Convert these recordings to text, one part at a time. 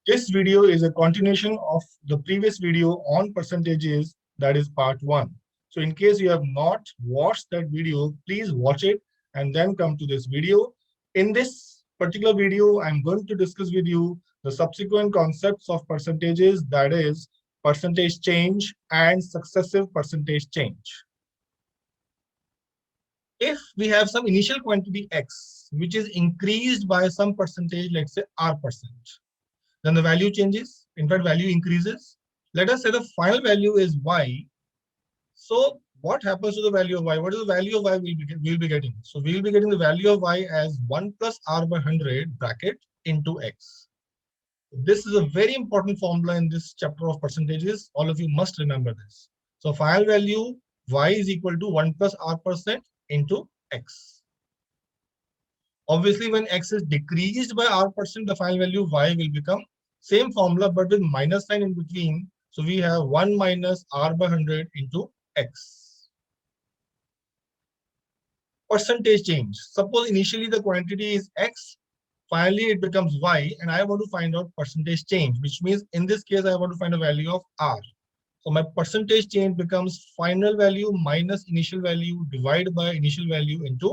This video is a continuation of the previous video on percentages, that is part 1. So in case you have not watched that video, please watch it and then come to this video. In this particular video, I'm going to discuss with you the subsequent concepts of percentages, that is percentage change and successive percentage change. If we have some initial quantity X, which is increased by some percentage, let's say R%, then the value changes. In fact, value increases. Let us say the final value is Y. So what happens to the value of Y? What is the value of Y we'll be getting? So we'll be getting the value of Y as 1 plus R by 100 bracket into X. This is a very important formula in this chapter of percentages. All of you must remember this. So final value Y is equal to 1 plus R% into X. Obviously, when X is decreased by R%, the final value Y will become same formula, but with minus sign in between. So we have 1 minus R by 100 into X. Percentage change. Suppose initially the quantity is X, finally it becomes Y, and I want to find out percentage change, which means in this case, I want to find a value of R. So my percentage change becomes final value minus initial value divided by initial value into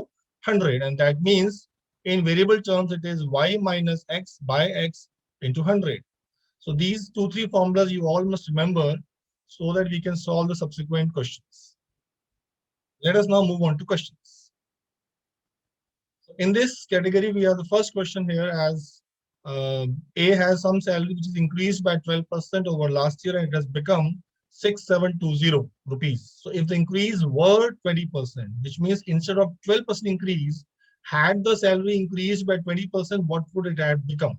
100. And that means in variable terms, it is Y minus X by X into 100. So these 2-3 formulas you all must remember so that we can solve the subsequent questions. Let us now move on to questions. So in this category, we have the first question here as A has some salary which is increased by 12% over last year and it has become 6720 rupees. So if the increase were 20%, which means instead of 12% increase, had the salary increased by 20%, what would it have become?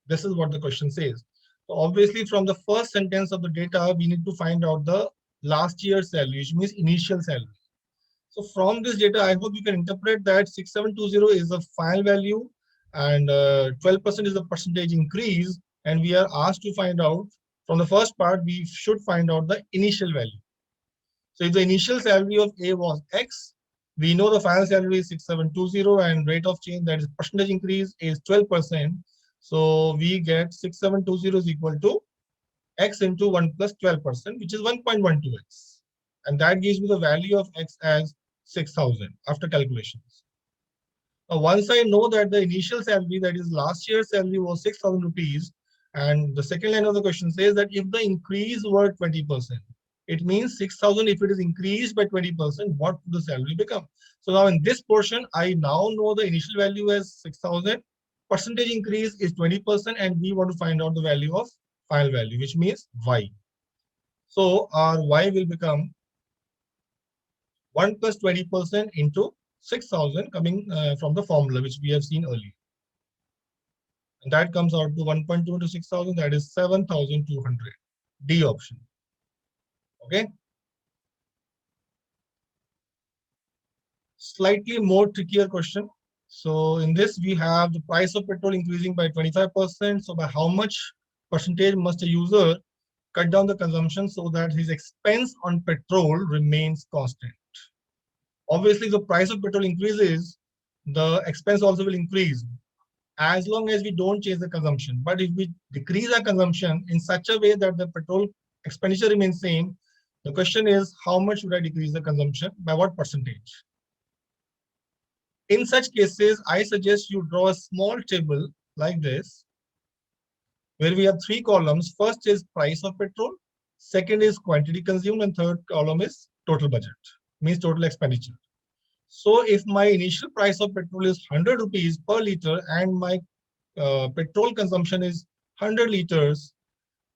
This is what the question says. So obviously, from the first sentence of the data, we need to find out the last year's salary, which means initial salary. So from this data, I hope you can interpret that 6720 is the final value and 12% is the percentage increase. And we are asked to find out from the first part, we should find out the initial value. So if the initial salary of A was X, we know the final salary is 6720 and rate of change, that is percentage increase, is 12%. So we get 6720 is equal to X into 1 plus 12%, which is 1.12X. And that gives me the value of X as 6,000 after calculations. Now, once I know that the initial salary, that is last year's salary, was 6,000 rupees, and the second line of the question says that if the increase were 20%, it means 6,000, if it is increased by 20%, what would the salary become? So now in this portion, I now know the initial value as 6,000, percentage increase is 20%, and we want to find out the value of final value, which means Y. So our Y will become 1 plus 20% into 6,000 coming from the formula, which we have seen earlier. And that comes out to 1.2 into 6,000, that is 7,200. D option. Okay. Slightly more trickier question. So in this, we have the price of petrol increasing by 25%. So by how much percentage must a user cut down the consumption so that his expense on petrol remains constant? Obviously, the price of petrol increases, the expense also will increase as long as we don't change the consumption. But if we decrease our consumption in such a way that the petrol expenditure remains same, the question is, how much should I decrease the consumption? By what percentage? In such cases, I suggest you draw a small table like this, where we have 3 columns. First is price of petrol, second is quantity consumed, and third column is total budget, means total expenditure. So if my initial price of petrol is 100 rupees per liter and my petrol consumption is 100 liters,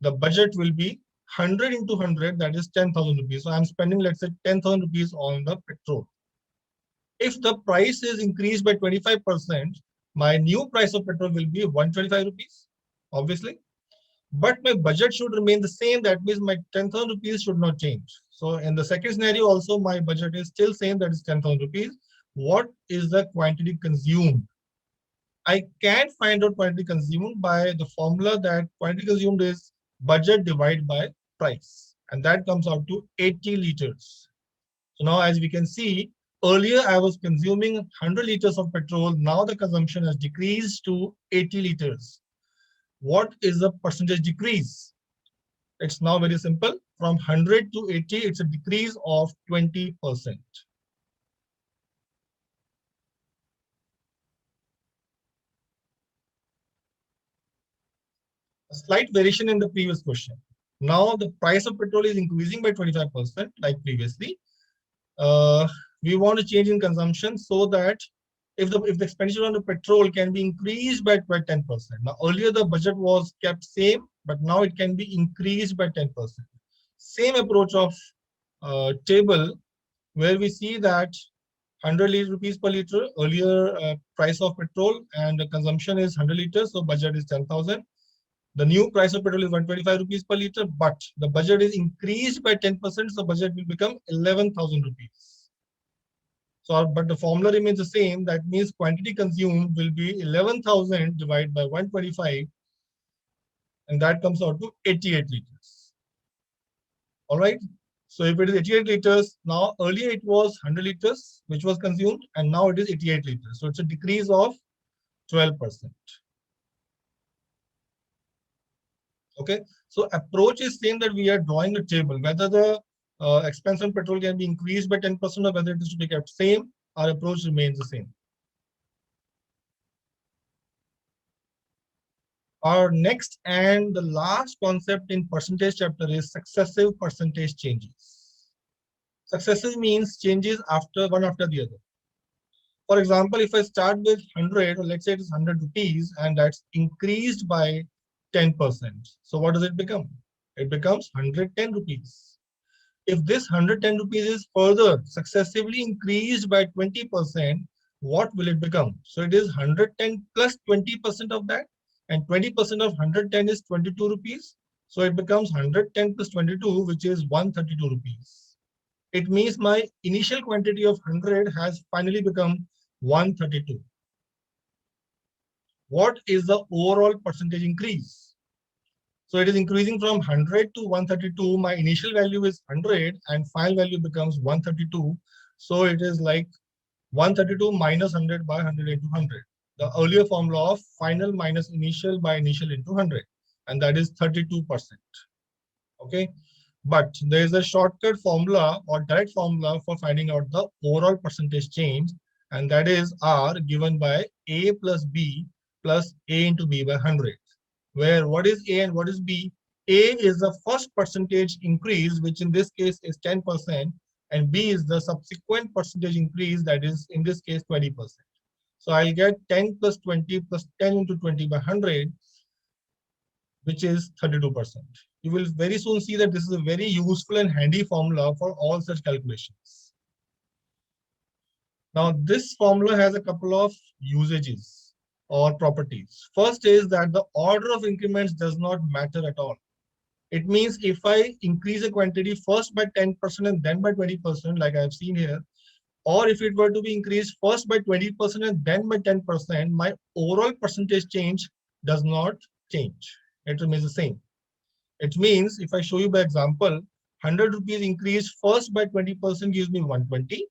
the budget will be 100 into 100, that is 10,000 rupees. So I'm spending, let's say, 10,000 rupees on the petrol. If the price is increased by 25%, my new price of petrol will be 125 rupees, obviously. But my budget should remain the same. That means my 10,000 rupees should not change. So in the second scenario also, my budget is still same, that is 10,000 rupees. What is the quantity consumed? I can find out quantity consumed by the formula that quantity consumed is budget divided by price. And that comes out to 80 liters. So now as we can see, earlier I was consuming 100 liters of petrol. Now the consumption has decreased to 80 liters. What is the percentage decrease? It's now very simple. From 100 to 80, it's a decrease of 20%. A slight variation in the previous question. Now the price of petrol is increasing by 25% like previously. We want to change in consumption so that if the expenditure on the petrol can be increased by 10%. Now earlier the budget was kept same, but now it can be increased by 10%. Same approach of table where we see that 100 rupees per liter earlier price of petrol and the consumption is 100 liters, so budget is 10,000. The new price of petrol is 125 rupees per liter, but the budget is increased by 10%, so budget will become 11,000 rupees. So, but the formula remains the same. That means quantity consumed will be 11,000 divided by 125, and that comes out to 88 liters. All right. So if it is 88 liters, now earlier it was 100 liters, which was consumed, and now it is 88 liters. So it's a decrease of 12%. Okay, so approach is same, that we are drawing a table whether the expense on petrol can be increased by 10% or whether it is to be kept same. Our approach remains the same. Our next and the last concept in percentage chapter is successive percentage changes. Successive means changes after one after the other. For example, if I start with 100, or let's say it is 100 rupees, and that's increased by 10%. So what does it become? It becomes 110 rupees. If this 110 rupees is further successively increased by 20%, what will it become? So it is 110 plus 20% of that, and 20% of 110 is 22 rupees. So it becomes 110 plus 22, which is 132 rupees. It means my initial quantity of 100 has finally become 132. What is the overall percentage increase? So it is increasing from 100 to 132. My initial value is 100 and final value becomes 132. So it is like 132 minus 100 by 100 into 100. The earlier formula of final minus initial by initial into 100. And that is 32%. Okay. But there is a shortcut formula or direct formula for finding out the overall percentage change. And that is R given by A plus B plus A into B by 100. Where what is A and what is B? A is the first percentage increase, which in this case is 10%, and B is the subsequent percentage increase, that is in this case 20%. So I'll get 10 plus 20 plus 10 into 20 by 100, which is 32%. You will very soon see that this is a very useful and handy formula for all such calculations. Now, this formula has a couple of usages or properties. First is that the order of increments does not matter at all. It means if I increase a quantity first by 10% and then by 20%, like I've seen here, or if it were to be increased first by 20% and then by 10%, my overall percentage change does not change. It remains the same. It means if I show you by example, 100 rupees increased first by 20% gives me 120,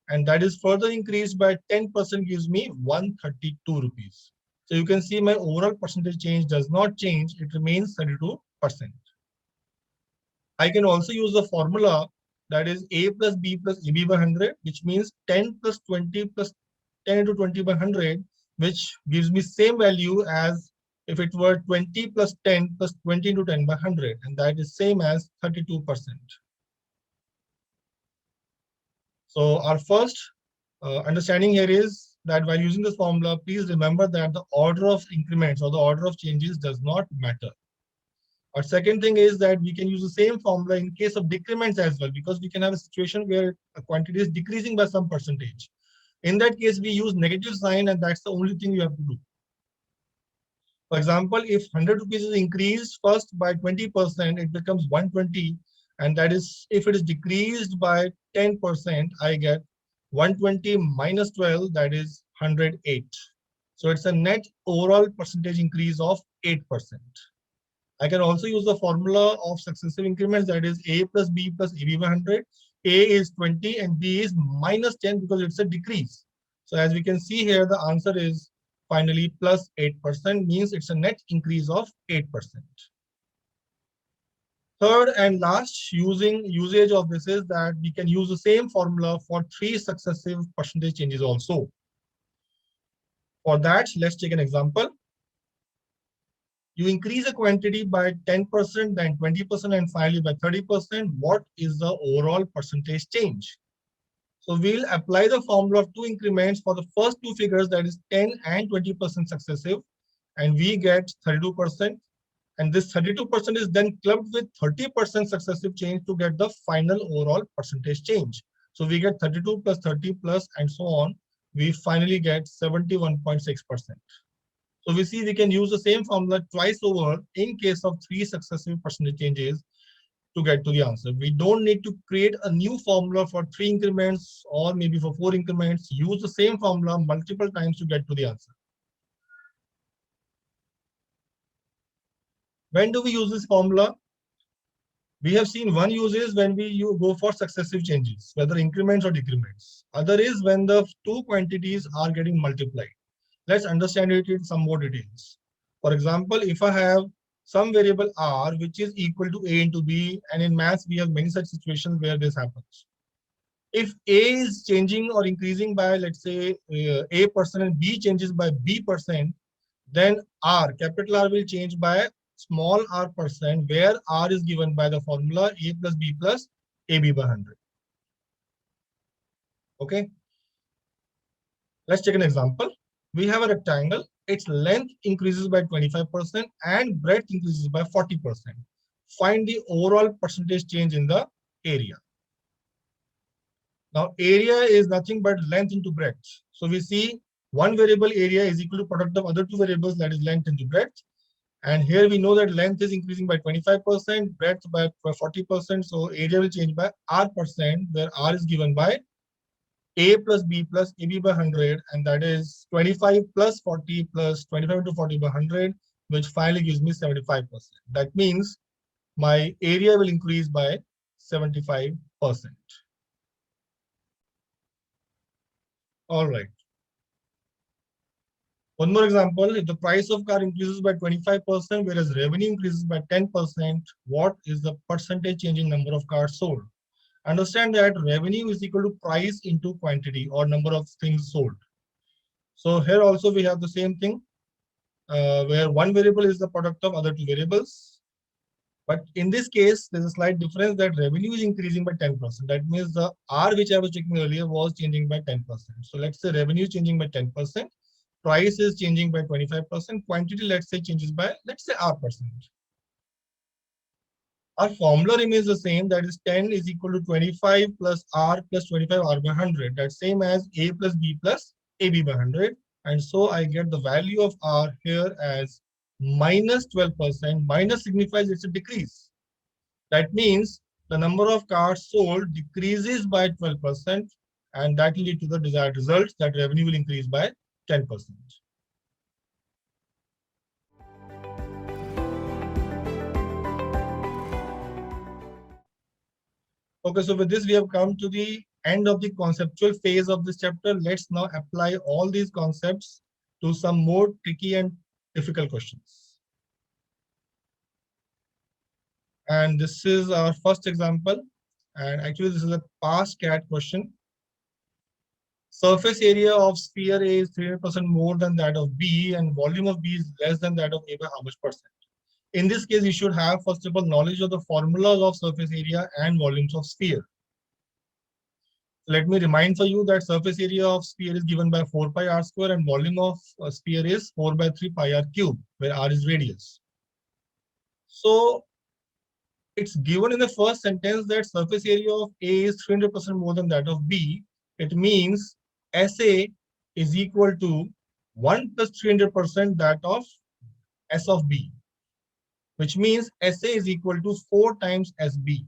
and that is further increased by 10% gives me 132 rupees. So you can see my overall percentage change does not change. It remains 32%. I can also use the formula that is A plus B plus AB by 100, which means 10 plus 20 plus 10 into 20 by 100, which gives me same value as if it were 20 plus 10 plus 20 into 10 by 100, and that is same as 32%. So our first understanding here is that while using this formula, please remember that the order of increments or the order of changes does not matter. Our second thing is that we can use the same formula in case of decrements as well, because we can have a situation where a quantity is decreasing by some percentage. In that case, we use negative sign, and that's the only thing you have to do. For example, if 100 rupees is increased first by 20%, it becomes 120. And that is, if it is decreased by 10%, I get 120 minus 12, that is 108. So it's a net overall percentage increase of 8%. I can also use the formula of successive increments, that is A plus B plus AB by 100. A is 20 and B is minus 10 because it's a decrease. So as we can see here, the answer is finally plus 8% means it's a net increase of 8%. Third and last usage of this is that we can use the same formula for 3 successive percentage changes also. For that, let's take an example. You increase a quantity by 10%, then 20%, and finally by 30%. What is the overall percentage change? So we'll apply the formula of 2 increments for the first 2 figures, that is 10 and 20% successive, and we get 32%. And this 32% is then clubbed with 30% successive change to get the final overall percentage change. So we get 32 plus 30 plus and so on. We finally get 71.6%. So we see we can use the same formula twice over in case of 3 successive percentage changes to get to the answer. We don't need to create a new formula for 3 increments or maybe for 4 increments. Use the same formula multiple times to get to the answer. When do we use this formula? We have seen one use is when you go for successive changes, whether increments or decrements. Other is when the 2 quantities are getting multiplied. Let's understand it in some more details. For example, if I have some variable r which is equal to a into b, and in maths we have many such situations where this happens. If a is changing or increasing by, let's say, a percent and b changes by b percent, then r, capital R, will change by small r percent, where r is given by the formula a plus b plus ab by 100. Okay. Let's take an example. We have a rectangle. Its length increases by 25% and breadth increases by 40%. Find the overall percentage change in the area. Now, area is nothing but length into breadth. So we see one variable area is equal to product of other 2 variables, that is length into breadth. And here we know that length is increasing by 25%, breadth by 40%. So area will change by r percent, where r is given by a plus b plus ab by 100, and that is 25 plus 40 plus 25 into 40 by 100, which finally gives me 75%. That means my area will increase by 75%. All right. One more example, if the price of car increases by 25%, whereas revenue increases by 10%, what is the percentage change in number of cars sold? Understand that revenue is equal to price into quantity or number of things sold. So here also we have the same thing, where one variable is the product of other 2 variables. But in this case, there's a slight difference that revenue is increasing by 10%. That means the R which I was checking earlier was changing by 10%. So let's say revenue is changing by 10%, price is changing by 25%, quantity, let's say, changes by, let's say, R percent. Our formula remains the same, that is 10 is equal to 25 plus R plus 25 R by 100. That's same as A plus B plus AB by 100. And so I get the value of R here as minus 12%. Minus signifies it's a decrease. That means the number of cars sold decreases by 12%, and that will lead to the desired results, that revenue will increase by 10%. Okay, so with this, we have come to the end of the conceptual phase of this chapter. Let's now apply all these concepts to some more tricky and difficult questions. And this is our first example. And actually, this is a past CAT question. Surface area of sphere A is 300% more than that of B, and volume of B is less than that of A by how much percent? In this case, you should have, first of all, knowledge of the formulas of surface area and volumes of sphere. Let me remind for you that surface area of sphere is given by 4 pi r square, and volume of sphere is 4 by 3 pi r cube, where r is radius. So it's given in the first sentence that surface area of A is 300% more than that of B. It means SA is equal to 1 plus 300% that of S of B, which means SA is equal to 4 times SB,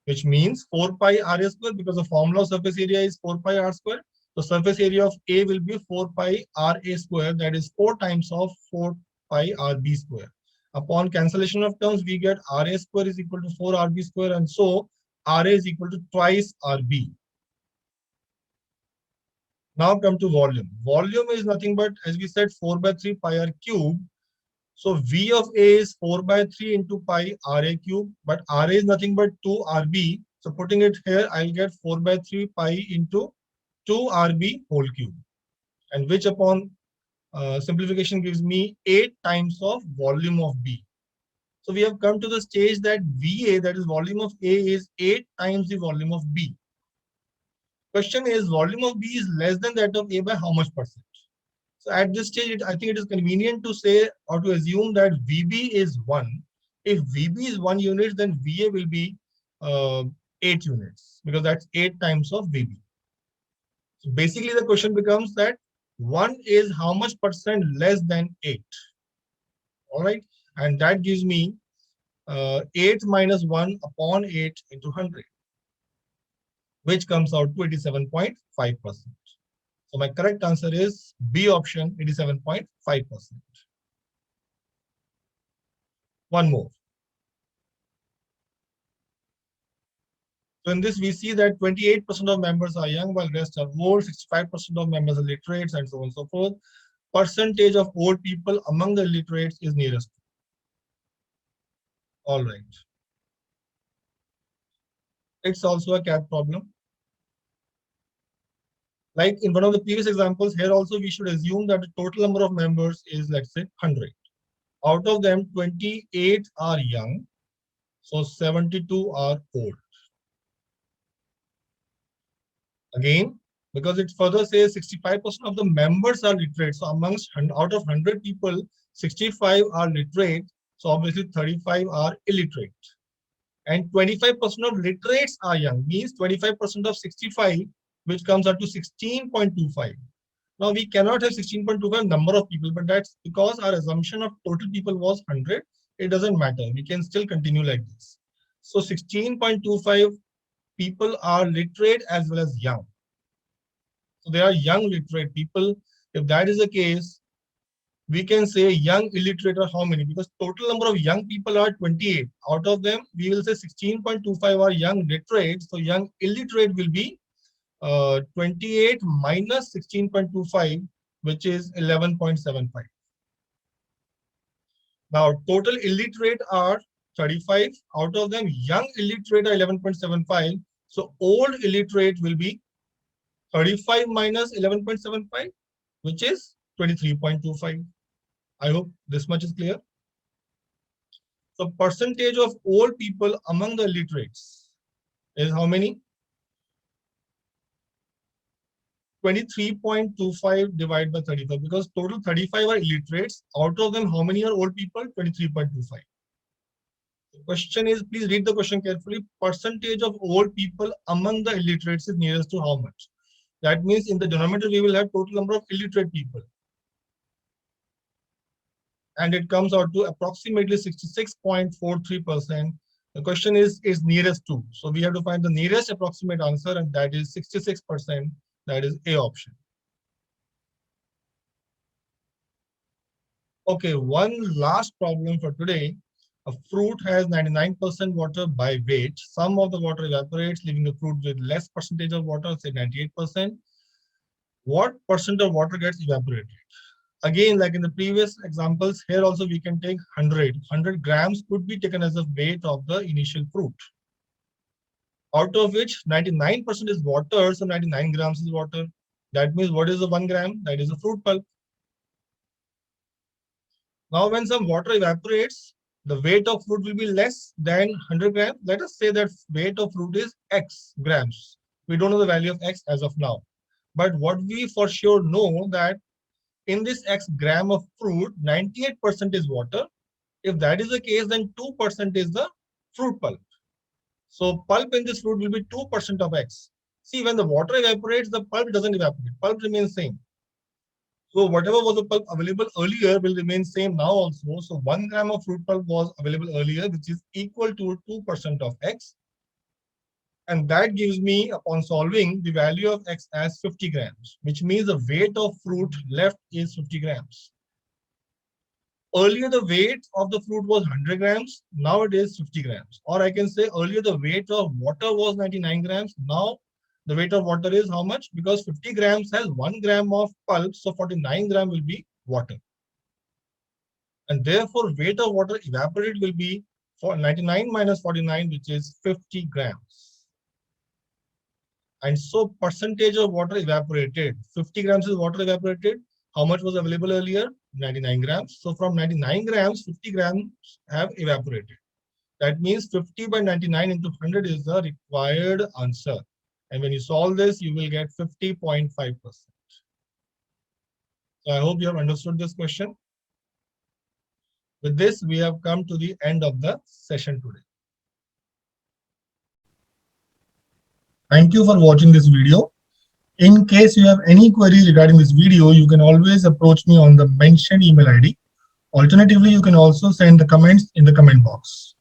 which means 4 pi r square, because the formula of surface area is 4 pi r square. So surface area of A will be 4 pi ra square, that is 4 times of 4 pi rb square. Upon cancellation of terms, we get ra square is equal to 4 rb square, and so ra is equal to twice rb. Now come to volume. Volume is nothing but, as we said, 4 by 3 pi r cube. So V of A is 4 by 3 into pi RA cube, but RA is nothing but 2 RB. So putting it here, I'll get 4 by 3 pi into 2 RB whole cube, and which upon simplification gives me 8 times of volume of B. So we have come to the stage that VA, that is volume of A, is 8 times the volume of B. Question is, volume of B is less than that of A by how much percent? So at this stage, I think it is convenient to say or to assume that VB is 1. If VB is 1 unit, then VA will be 8 units, because that's 8 times of VB. So basically the question becomes that 1 is how much percent less than 8. All right. And that gives me 8 minus 1 upon 8 into 100, which comes out to 87.5%. So my correct answer is B option, 87.5%. One more. So in this, we see that 28% of members are young, while rest are old, 65% of members are literates, and so on and so forth. Percentage of old people among the literates is nearest. All right. It's also a CAT problem. Like in one of the previous examples, here also we should assume that the total number of members is, let's say, 100. Out of them, 28 are young, so 72 are old. Again, because it further says 65% of the members are literate. So amongst out of 100 people, 65 are literate. So obviously 35 are illiterate. And 25% of literates are young, means 25% of 65, which comes out to 16.25. Now we cannot have 16.25 number of people, but that's because our assumption of total people was 100. It doesn't matter. We can still continue like this. So 16.25 people are literate as well as young. So they are young literate people. If that is the case, we can say young illiterate are how many? Because total number of young people are 28. Out of them, we will say 16.25 are young literate. So young illiterate will be 28 minus 16.25, which is 11.75. Now, total illiterate are 35. Out of them, young illiterate are 11.75. So old illiterate will be 35 minus 11.75, which is 23.25. I hope this much is clear. So percentage of old people among the illiterates is how many? 23.25 divided by 35, because total 35 are illiterates. Out of them, how many are old people? 23.25. The question is, please read the question carefully. Percentage of old people among the illiterates is nearest to how much? That means in the denominator, we will have total number of illiterate people. And it comes out to approximately 66.43%. The question is nearest to. So we have to find the nearest approximate answer, and that is 66%. That is A option. Okay, one last problem for today. A fruit has 99% water by weight. Some of the water evaporates, leaving the fruit with less percentage of water, say 98%. What percent of water gets evaporated? Again, like in the previous examples, here also we can take 100. 100 grams could be taken as the weight of the initial fruit, out of which 99% is water, so 99 grams is water. That means what is the 1 gram? That is the fruit pulp. Now, when some water evaporates, the weight of fruit will be less than 100 grams. Let us say that weight of fruit is X grams. We don't know the value of X as of now. But what we for sure know that in this X gram of fruit, 98% is water. If that is the case, then 2% is the fruit pulp. So pulp in this fruit will be 2% of X. See, when the water evaporates, the pulp doesn't evaporate. Pulp remains same. So whatever was the pulp available earlier will remain same now also. So 1 gram of fruit pulp was available earlier, which is equal to 2% of X. And that gives me, upon solving, the value of X as 50 grams, which means the weight of fruit left is 50 grams. Earlier, the weight of the fruit was 100 grams. Now it is 50 grams. Or I can say earlier, the weight of water was 99 grams. Now The weight of water is how much? Because 50 grams has 1 gram of pulp, so 49 gram will be water. And therefore, weight of water evaporated will be for 99 minus 49, which is 50 grams. And so percentage of water evaporated, 50 grams is water evaporated. How much was available earlier? 99 grams. So from 99 grams, 50 grams have evaporated. That means 50 by 99 into 100 is the required answer. And when you solve this, you will get 50.5%. So I hope you have understood this question. With this, we have come to the end of the session today. Thank you for watching this video. In case you have any queries regarding this video, you can always approach me on the mentioned email ID. Alternatively, you can also send the comments in the comment box.